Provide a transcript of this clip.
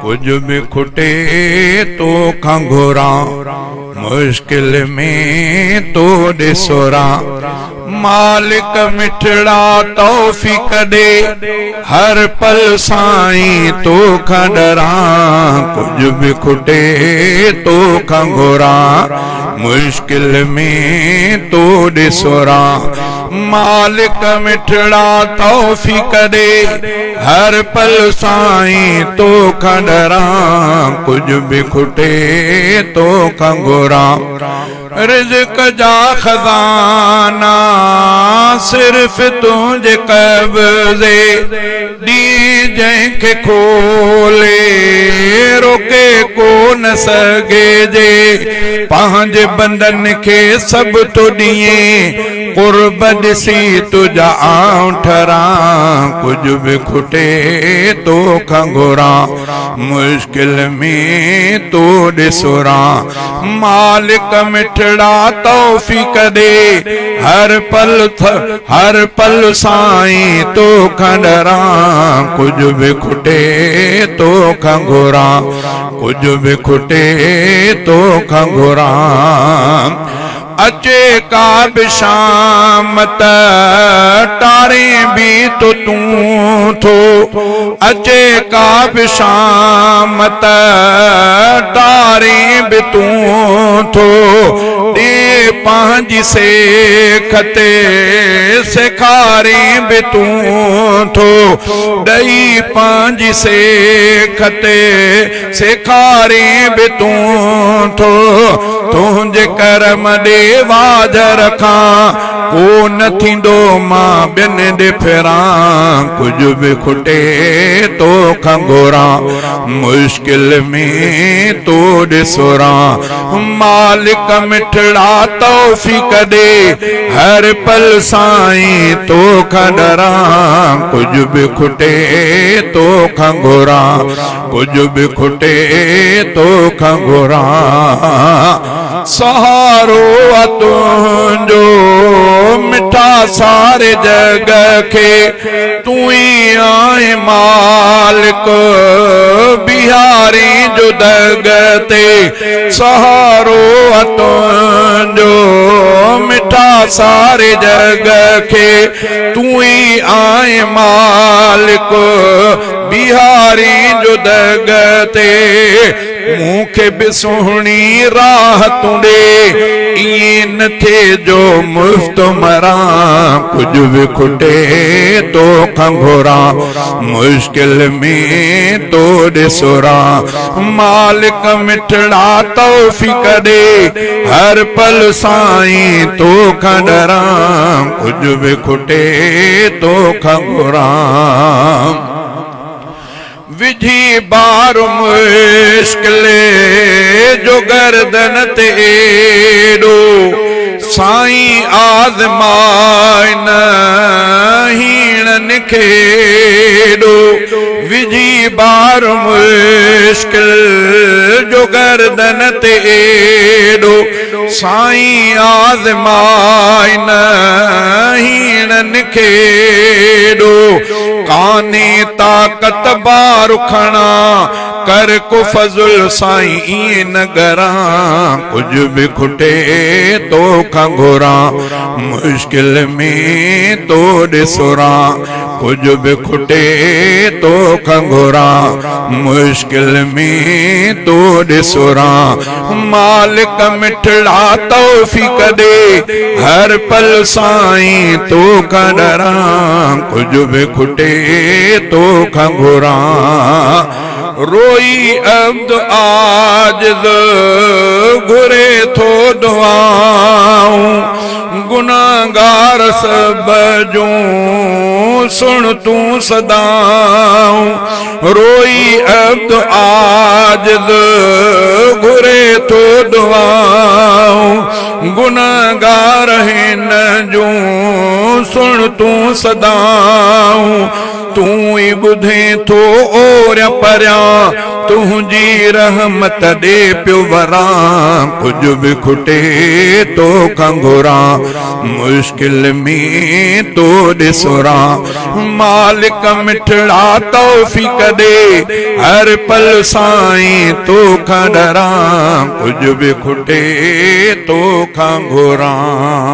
कुछ भी खुटे तो खंघोरा, मुश्किल में तो ॾिसोरा। मालिक मिठड़ा तौफीक दे, हर पल साईं तो खडरा। कुछ भी खुटे तो खंघोरा, मुश्किल में तो ॾिसोरा। मालिक मिठड़ा तौफीक दे, हर पल साईं तो खडरा। कुछ भी खुटे तो खंघोरा, रिज़्क़ जा खजाना सिर्फ तुझे कब्ज़े। दी जंहिंखे खोले रोके को न सघे जे। पंहिंजे बंदन खे सभु तो ॾिए, क़ुर्ब ॾिसी तुझा आऊं ठरा। कुछ भी खुटे तो खंघोरा, मुश्किल में तो ॾिसोरा। मालिक मिठड़ा तौफीक दे, हर पल साईं तो खडरा। कुछ भी खुटे तो खंघोरा, कुछ भी खुटे तो खंघोरा। अचे का बि शाम त तारे भी तो तूं थो। अचे का बि शाम त तारे भी तूं थो। दे पंहिंजी सेख ते सेखारे भी तूं थो। ॾई पंहिंजी सेख ते सेखारे भी तूं थो। तुंहिंजे करम ॾे वाज रखां, को न थींदो मां ॿियनि ॾे फिरां। कुछ भी खुटे तो खंघोरा, मुश्किल में तो ॾिसोरा। मालिक मिठड़ा तौफीक दे, हर पल साईं तो खडरा। कुछ भी खुटे तो खंघोरा, कुछ भी खुटे तो खंघोरा। सहारो तुंहिंजो मिठा सारे जग खे, तू ही आए मालिक बिहारी जो दग ते। सहारो तुंहिंजो मिठा सारे जग खे, तू ही आए मालिक बिहारी जो दग ते। मूंखे बि सुहिणी राह तूं ॾे, इएं न थिए जो मुफ़्त मरां। कुछ भी खुटे तो खंघोरा, मुश्किल में तो ॾिसोरा। मालिक मिठड़ा तौफीक दे, हर पल साईं तो खडरा। कुछ भी खुटे तो खंघोरा। विझी बार मुश्किल जो गर्दन ते एॾो, साईं आज़माए न हीणनि खे एॾो। विझी बार मुश्किल जो गर्दन ते एॾो, साईं आज़माए न हीणनि खे एॾो। काने ताक़त बार खणा, कर को फज़ुल साईं इएं न करां। कुछ भी खुटे तो खंघोरा, मुश्किल में तो ॾिसोरा। कुछ भी खुटे तो खंघोरा, मुश्किल में तो ॾिसोरा। मालिक मिठड़ा तौफीक दे, हर पल साईं तो खडरा। कुछ भी खुटे तो खंघोरा। रोई अब्द आजिज़ घुरे थो दुआऊं, गुनाहगार सब जूं सुन तूं सदाऊं। रोई अब्द आजिज़ घुरे थो दुआऊं, गुनाहगार हिन जूं सुन तू सदाऊं, तू ही ॿुधे थो ओर परियां, तुंहिंजी रहमत ॾे पियो वरां, कुझु बि खुटे तोखां घुरां, मुश्किल में तो ॾिसरां, मालिक मिठड़ा तौफ़ीक़ ॾे, हर पल साईं तोखां डरां, कुझु बि खुटे तोखां घुरां।